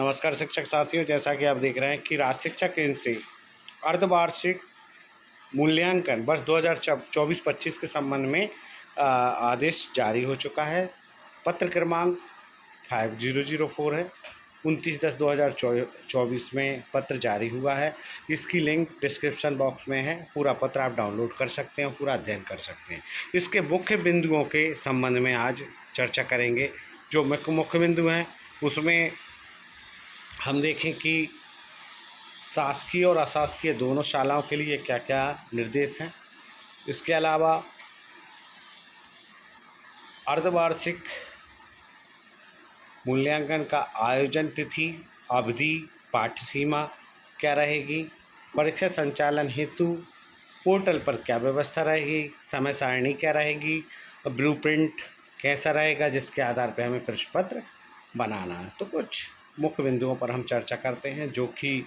नमस्कार शिक्षक साथियों, जैसा कि आप देख रहे हैं कि राज्य शिक्षा केंद्र से अर्धवार्षिक मूल्यांकन वर्ष 2024-25 के संबंध में आदेश जारी हो चुका है। पत्र क्रमांक 5004 है। 29/10/2024 में पत्र जारी हुआ है। इसकी लिंक डिस्क्रिप्शन बॉक्स में है। पूरा पत्र आप डाउनलोड कर सकते हैं, पूरा अध्ययन कर सकते हैं। इसके मुख्य बिंदुओं के संबंध में आज चर्चा करेंगे। जो मुख्य बिंदु हैं उसमें हम देखें कि शासकीय और अशासकीय दोनों शालाओं के लिए क्या क्या निर्देश हैं। इसके अलावा अर्धवार्षिक मूल्यांकन का आयोजन तिथि, अवधि, पाठ्यसीमा क्या रहेगी, परीक्षा संचालन हेतु पोर्टल पर क्या व्यवस्था रहेगी, समय सारणी क्या रहेगी, ब्लूप्रिंट कैसा रहेगा जिसके आधार पर हमें प्रश्न पत्र बनाना है। तो कुछ मुख्य बिंदुओं पर हम चर्चा करते हैं जो कि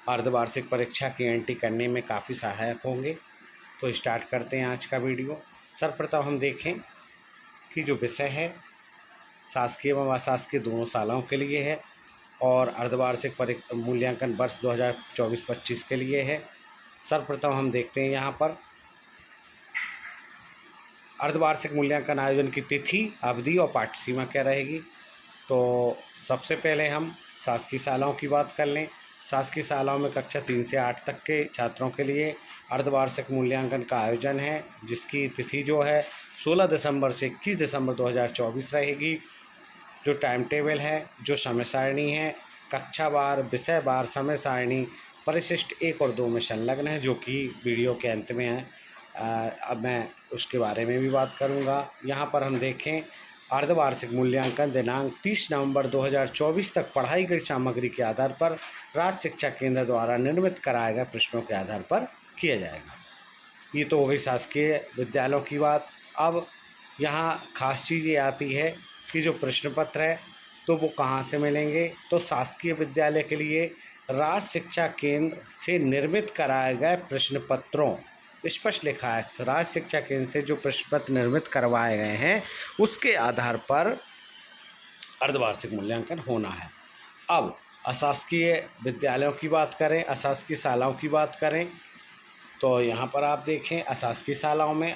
अर्धवार्षिक परीक्षा की एंट्री करने में काफ़ी सहायक होंगे। तो स्टार्ट करते हैं आज का वीडियो। सर्वप्रथम हम देखें कि जो विषय है शासकीय एवं अशासकीय दोनों शालाओं के लिए है और अर्धवार्षिक मूल्यांकन वर्ष 2024-25 के लिए है। सर्वप्रथम हम देखते हैं यहाँ पर अर्धवार्षिक मूल्यांकन आयोजन की तिथि, अवधि और पाठ्यसीमा क्या रहेगी। तो सबसे पहले हम शासकीय शालाओं की बात कर लें। शासकीय शालाओं में कक्षा 3 से 8 तक के छात्रों के लिए अर्धवार्षिक मूल्यांकन का आयोजन है, जिसकी तिथि जो है 16 दिसंबर से 21 दिसंबर 2024 रहेगी। जो टाइम टेबल है, जो समय सारणी है, कक्षावार, विषय वार समय सारणी परिशिष्ट 1 और 2 में संलग्न है, जो कि वीडियो के अंत में है। अब मैं उसके बारे में भी बात करूँगा। यहाँ पर हम देखें अर्धवार्षिक मूल्यांकन दिनांक 30 नवंबर 2024 तक पढ़ाई गई सामग्री के आधार पर राज्य शिक्षा केंद्र द्वारा निर्मित कराए गए प्रश्नों के आधार पर किया जाएगा। ये तो हो गई शासकीय विद्यालयों की बात। अब यहाँ खास चीज़ ये आती है कि जो प्रश्न पत्र है तो वो कहाँ से मिलेंगे। तो शासकीय विद्यालय के लिए राज्य शिक्षा केंद्र से निर्मित कराए गए प्रश्न पत्रों, स्पष्ट लिखा है राज्य शिक्षा केंद्र से जो प्रश्न पत्र निर्मित करवाए गए हैं उसके आधार पर अर्धवार्षिक मूल्यांकन होना है। अब अशासकीय विद्यालयों की बात करें, अशासकीय शालाओं की बात करें तो यहाँ पर आप देखें अशासकीय शालाओं में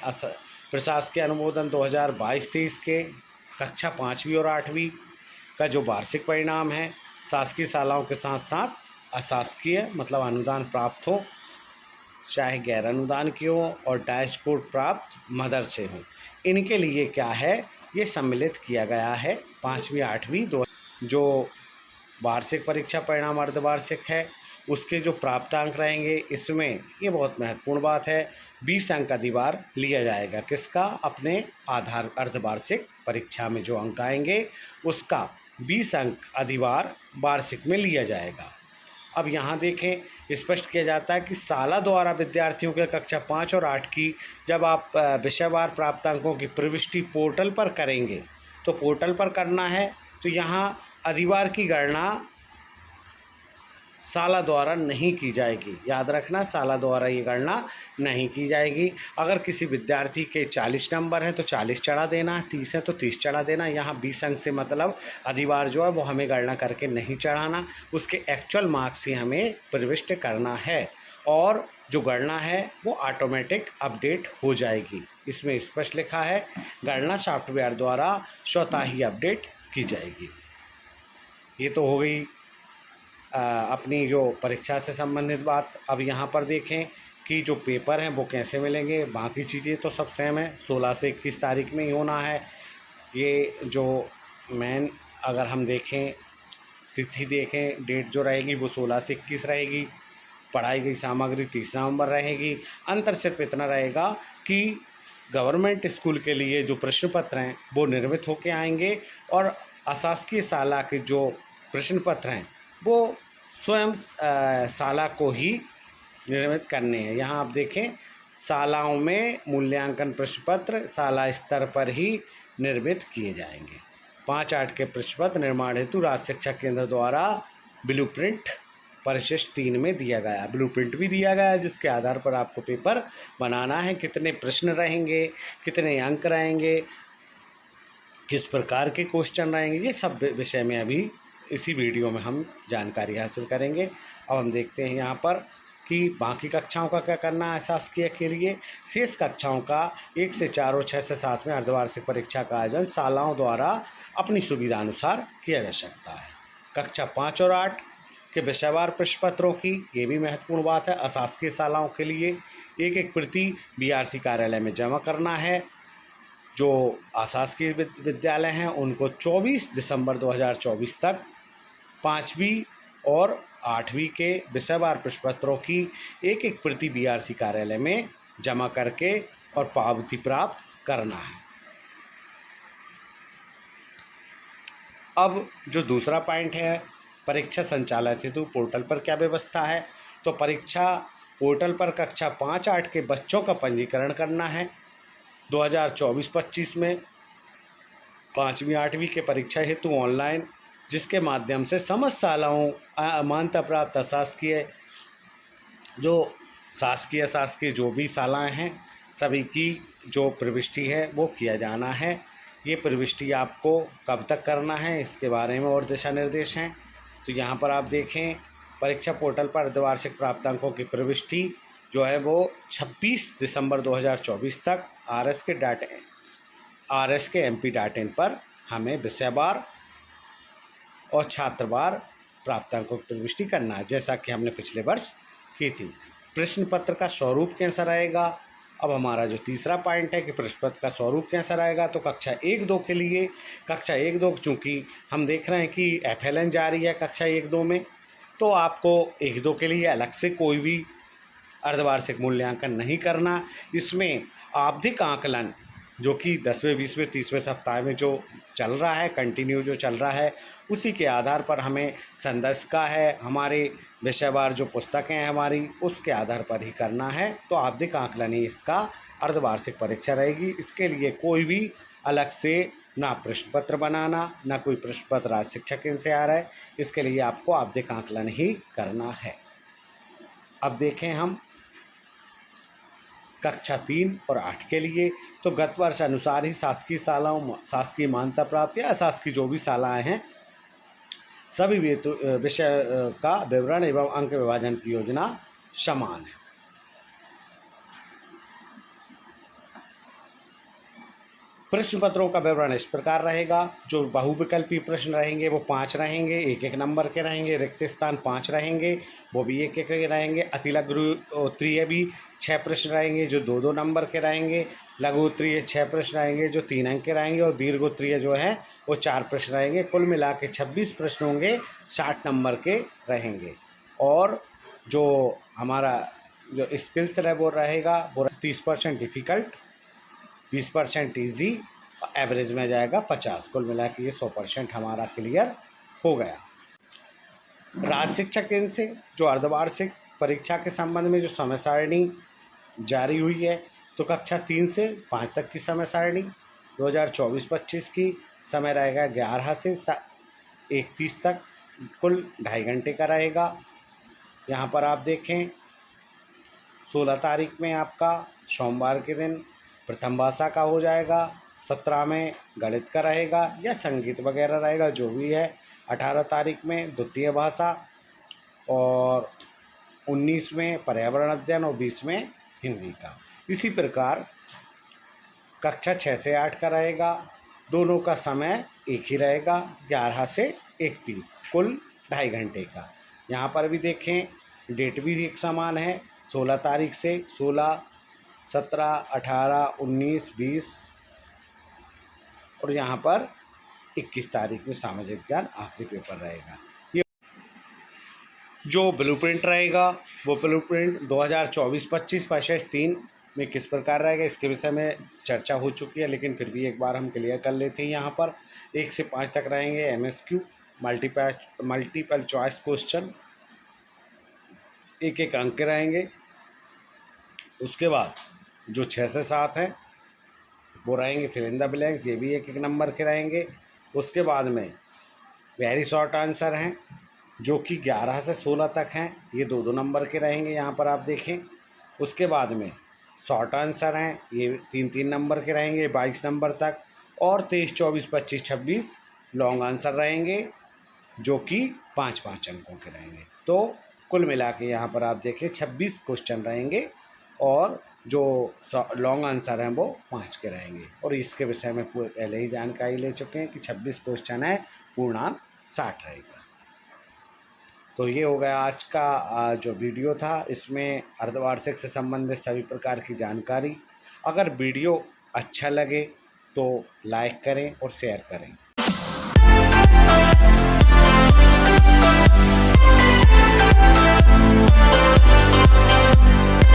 प्रशासकीय अनुमोदन 2022-23 के कक्षा 5वीं और 8वीं का जो वार्षिक परिणाम है, शासकीय शालाओं के साथ साथ अशासकीय मतलब अनुदान प्राप्त हो, चाहे गैर अनुदान की हो और डाइस कोड प्राप्त मदर से हो, इनके लिए क्या है ये सम्मिलित किया गया है। 5वीं 8वीं जो वार्षिक परीक्षा परिणाम अर्धवार्षिक है उसके जो प्राप्तांक रहेंगे, इसमें ये बहुत महत्वपूर्ण बात है 20 अंक अधिवार लिया जाएगा। किसका? अपने आधार अर्धवार्षिक परीक्षा में जो अंक आएंगे उसका 20 अंक अधिवार वार्षिक में लिया जाएगा। अब यहाँ देखें स्पष्ट किया जाता है कि शाला द्वारा विद्यार्थियों के कक्षा 5 और 8 की जब आप विषयवार प्राप्तांकों की प्रविष्टि पोर्टल पर करेंगे तो पोर्टल पर करना है, तो यहाँ अधिवार की गणना शाला द्वारा नहीं की जाएगी। याद रखना, शाला द्वारा ये गणना नहीं की जाएगी। अगर किसी विद्यार्थी के 40 नंबर हैं तो 40 चढ़ा देना, 30 है तो 30 चढ़ा देना। यहाँ 20 अंक से मतलब अधिवार जो है वो हमें गणना करके नहीं चढ़ाना, उसके एक्चुअल मार्क्स ही हमें प्रविष्ट करना है और जो गणना है वो ऑटोमेटिक अपडेट हो जाएगी। इसमें स्पष्ट लिखा है गणना सॉफ्टवेयर द्वारा स्वतः ही अपडेट की जाएगी। ये तो हो गई अपनी जो परीक्षा से संबंधित बात। अब यहाँ पर देखें कि जो पेपर हैं वो कैसे मिलेंगे। बाकी चीज़ें तो सब सेम है, 16 से 21 तारीख में ही होना है। ये जो मेन अगर हम देखें तिथि देखें, डेट जो रहेगी वो 16 से 21 रहेगी। पढ़ाई गई सामग्री 30 नवंबर रहेगी। अंतर सिर्फ इतना रहेगा कि गवर्नमेंट स्कूल के लिए जो प्रश्न पत्र हैं वो निर्मित होके आएंगे और अशासकीय शाला के जो प्रश्न पत्र हैं वो स्वयं शाला को ही निर्मित करने हैं। यहाँ आप देखें शालाओं में मूल्यांकन प्रश्न पत्र शाला स्तर पर ही निर्मित किए जाएंगे। 5-8 के प्रश्न पत्र निर्माण हेतु राज्य शिक्षा केंद्र द्वारा ब्लूप्रिंट परिशिष्ट 3 में दिया गया, ब्लूप्रिंट भी दिया गया जिसके आधार पर आपको पेपर बनाना है। कितने प्रश्न रहेंगे, कितने अंक रहेंगे, किस प्रकार के क्वेश्चन रहेंगे, ये सब विषय में अभी इसी वीडियो में हम जानकारी हासिल करेंगे। अब हम देखते हैं यहाँ पर कि बाकी कक्षाओं का क्या करना है शासकीय के लिए। शेष कक्षाओं का 1 से 4 और 6 से 7 में अर्धवार्षिक परीक्षा का आयोजन शालाओं द्वारा अपनी सुविधा अनुसार किया जा सकता है। कक्षा 5 और 8 के विषयवार प्रश्न पत्रों की, ये भी महत्वपूर्ण बात है, अशासकीय शालाओं के लिए एक एक प्रति बीआरसी कार्यालय में जमा करना है। जो अशासकीय विद्यालय हैं उनको 24 दिसंबर 2024 तक 5वीं और 8वीं के विषयवार प्रश्न पत्रों की एक एक प्रति बीआरसी कार्यालय में जमा करके और पावती प्राप्त करना है। अब जो दूसरा पॉइंट है, परीक्षा संचालन हेतु पोर्टल पर क्या व्यवस्था है। तो परीक्षा पोर्टल पर कक्षा 5-8 के बच्चों का पंजीकरण करना है 2024-25 में 5वीं 8वीं के परीक्षा हेतु ऑनलाइन, जिसके माध्यम से समस्त शालाओं मान्यता प्राप्त अशासकीय जो शासकीय जो भी शालाएँ हैं सभी की जो प्रविष्टि है वो किया जाना है। ये प्रविष्टि आपको कब तक करना है इसके बारे में और दिशा निर्देश हैं। तो यहाँ पर आप देखें, परीक्षा पोर्टल पर अर्धवार्षिक प्राप्तांकों की प्रविष्टि जो है वो 26 दिसंबर 2024 तक आरएस के एमपी डॉट इन पर हमें विषयवार और छात्रवार प्राप्तांकों की प्रविष्टि करना है, जैसा कि हमने पिछले वर्ष की थी। प्रश्न पत्र का स्वरूप कैसा रहेगा। अब हमारा जो तीसरा पॉइंट है कि प्रश्न पत्र का स्वरूप कैसा रहेगा, तो कक्षा 1-2 के लिए, कक्षा 1-2 चूँकि हम देख रहे हैं कि FLN जारी है कक्षा 1-2 में, तो आपको 1-2 के लिए अलग से कोई भी अर्धवार्षिक मूल्यांकन नहीं करना। इसमें आवधिक आकलन जो कि 10वें 20वें 30वें सप्ताह में जो चल रहा है, कंटिन्यू जो चल रहा है, उसी के आधार पर हमें संदर्शिका है, हमारे विषयवार जो पुस्तकें हैं हमारी, उसके आधार पर ही करना है। तो आवधिक आकलन ही इसका अर्धवार्षिक परीक्षा रहेगी। इसके लिए कोई भी अलग से ना प्रश्न पत्र बनाना, ना कोई प्रश्न पत्र राज्य शिक्षा केंद्र से आ रहा है, इसके लिए आपको आवधिक आकलन ही करना है। अब देखें हम कक्षा 3 और 8 के लिए, तो गत वर्ष अनुसार ही शासकीय शालाओं, शासकीय मान्यता प्राप्त या अशासकीय जो भी शालाएँ हैं, सभी विषय का विवरण एवं अंक विभाजन की योजना समान है। प्रश्न पत्रों का विवरण इस प्रकार रहेगा। जो बहुविकल्पी प्रश्न रहेंगे वो 5 रहेंगे, 1-1 नंबर के रहेंगे। रिक्त स्थान 5 रहेंगे, वो भी 1-1 के रहेंगे। अतिलघु उत्तरीय भी 6 प्रश्न रहेंगे जो 2-2 नंबर के रहेंगे। लघु उत्तरीय 6 प्रश्न रहेंगे जो 3 अंक के रहेंगे, और दीर्घ उत्तरीय जो है वो 4 प्रश्न रहेंगे। कुल मिला के 26 प्रश्न होंगे, 60 नंबर के रहेंगे। और जो हमारा जो स्किल्स है वो रहेगा, वो 30% डिफ़िकल्ट, 20% ईजी, एवरेज में जाएगा 50। कुल मिला के ये 100% हमारा क्लियर हो गया। राज्य शिक्षा केंद्र से जो अर्धवार्षिक परीक्षा के संबंध में जो समय सारणी जारी हुई है, तो कक्षा 3 से 5 तक की समय सारणी 2024-25 की समय रहेगा 11 से 31 तक, कुल 2.5 घंटे का रहेगा। यहाँ पर आप देखें 16 तारीख में आपका सोमवार के दिन प्रथम भाषा का हो जाएगा, 17 में गणित का रहेगा या संगीत वगैरह रहेगा जो भी है, 18 तारीख में द्वितीय भाषा, और 19 में पर्यावरण अध्ययन, और 20 में हिंदी का। इसी प्रकार कक्षा 6 से 8 का रहेगा, दोनों का समय एक ही रहेगा, 11 से 31, कुल 2.5 घंटे का। यहाँ पर भी देखें डेट भी एक समान है, 16 तारीख से 16, 17, 18, 19, 20 और यहाँ पर 21 तारीख में सामाजिक विज्ञान आखिरी पेपर रहेगा। ये जो ब्लूप्रिंट रहेगा वो ब्लूप्रिंट 2024-25 पैसेज 3 में किस प्रकार रहेगा, इसके विषय में चर्चा हो चुकी है, लेकिन फिर भी एक बार हम क्लियर कर लेते हैं। यहाँ पर 1 से 5 तक रहेंगे MSQ, मल्टीपल चॉइस क्वेश्चन, 1-1 अंक के रहेंगे। उसके बाद जो 6 से 7 हैं वो रहेंगे फिल इन द ब्लैंक्स, ये भी 1-1 नंबर के रहेंगे। उसके बाद में वेरी शॉर्ट आंसर हैं जो कि 11 से 16 तक हैं, ये 2-2 नंबर के रहेंगे, यहाँ पर आप देखें। उसके बाद में शॉर्ट आंसर हैं, ये 3-3 नंबर के रहेंगे 22 नंबर तक, और 23, 24, 25, 26 लॉन्ग आंसर रहेंगे। जो कि 5-5 अंकों के रहेंगे। तो कुल मिला के यहाँ पर आप देखिए 26 क्वेश्चन रहेंगे और जो लॉन्ग आंसर हैं वो 5 के रहेंगे। और इसके विषय में पहले ही जानकारी ले चुके हैं कि 26 क्वेश्चन है, पूर्णांक 60 रहेगा। तो ये हो गया आज का जो वीडियो था, इसमें अर्धवार्षिक से संबंधित सभी प्रकार की जानकारी। अगर वीडियो अच्छा लगे तो लाइक करें और शेयर करें।